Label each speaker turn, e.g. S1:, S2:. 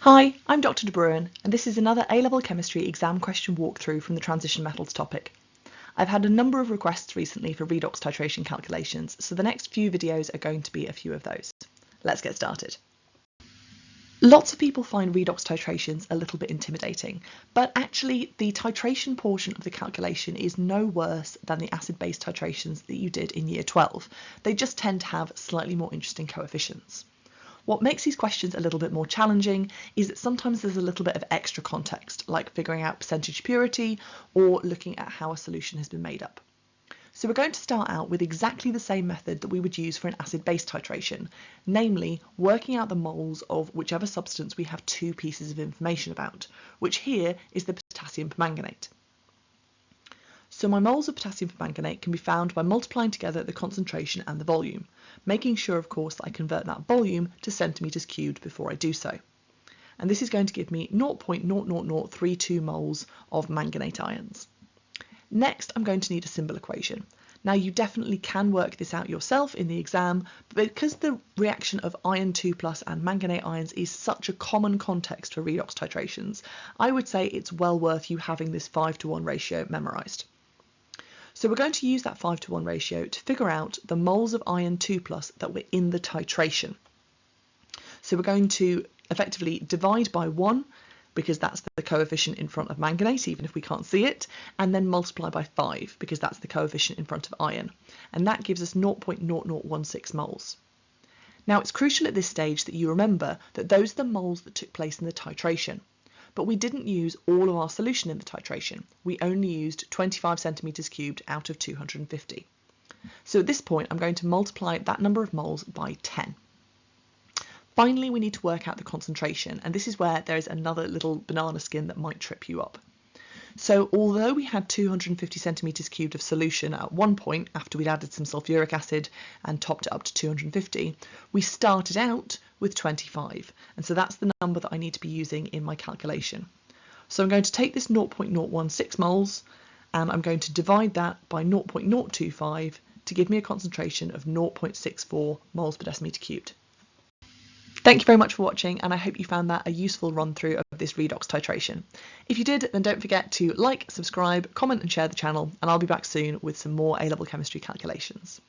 S1: Hi, I'm Dr. De Bruin, and this is another A-level Chemistry exam question walkthrough from the transition metals topic. I've had a number of requests recently for redox titration calculations, so the next few videos are going to be a few of those. Let's get started. Lots of people find redox titrations a little bit intimidating, but actually the titration portion of the calculation is no worse than the acid-base titrations that you did in year 12. They just tend to have slightly more interesting coefficients. What makes these questions a little bit more challenging is that sometimes there's a little bit of extra context, like figuring out percentage purity or looking at how a solution has been made up. So we're going to start out with exactly the same method that we would use for an acid-base titration, namely working out the moles of whichever substance we have two pieces of information about, which here is the potassium permanganate. So my moles of potassium permanganate can be found by multiplying together the concentration and the volume, making sure of course that I convert that volume to centimetres cubed before I do so. And this is going to give me 0.00032 moles of manganate ions. Next I'm going to need a symbol equation. Now you definitely can work this out yourself in the exam, but because the reaction of iron 2+ and manganate ions is such a common context for redox titrations, I would say it's well worth you having this 5:1 ratio memorised. So we're going to use that 5:1 ratio to figure out the moles of iron 2+ that were in the titration. So we're going to effectively divide by 1, because that's the coefficient in front of manganate, even if we can't see it, and then multiply by 5, because that's the coefficient in front of iron. And that gives us 0.0016 moles. Now it's crucial at this stage that you remember that those are the moles that took place in the titration. But we didn't use all of our solution in the titration. We only used 25 centimetres cubed out of 250. So at this point, I'm going to multiply that number of moles by 10. Finally, we need to work out the concentration, and this is where there is another little banana skin that might trip you up. So although we had 250 centimetres cubed of solution at one point after we'd added some sulfuric acid and topped it up to 250, we started out with 25, and so that's the number that I need to be using in my calculation. So I'm going to take this 0.016 moles and I'm going to divide that by 0.025 to give me a concentration of 0.64 moles per decimetre cubed. Thank you very much for watching, and I hope you found that a useful run through of this redox titration. If you did, then don't forget to like, subscribe, comment and share the channel, and I'll be back soon with some more A-level chemistry calculations.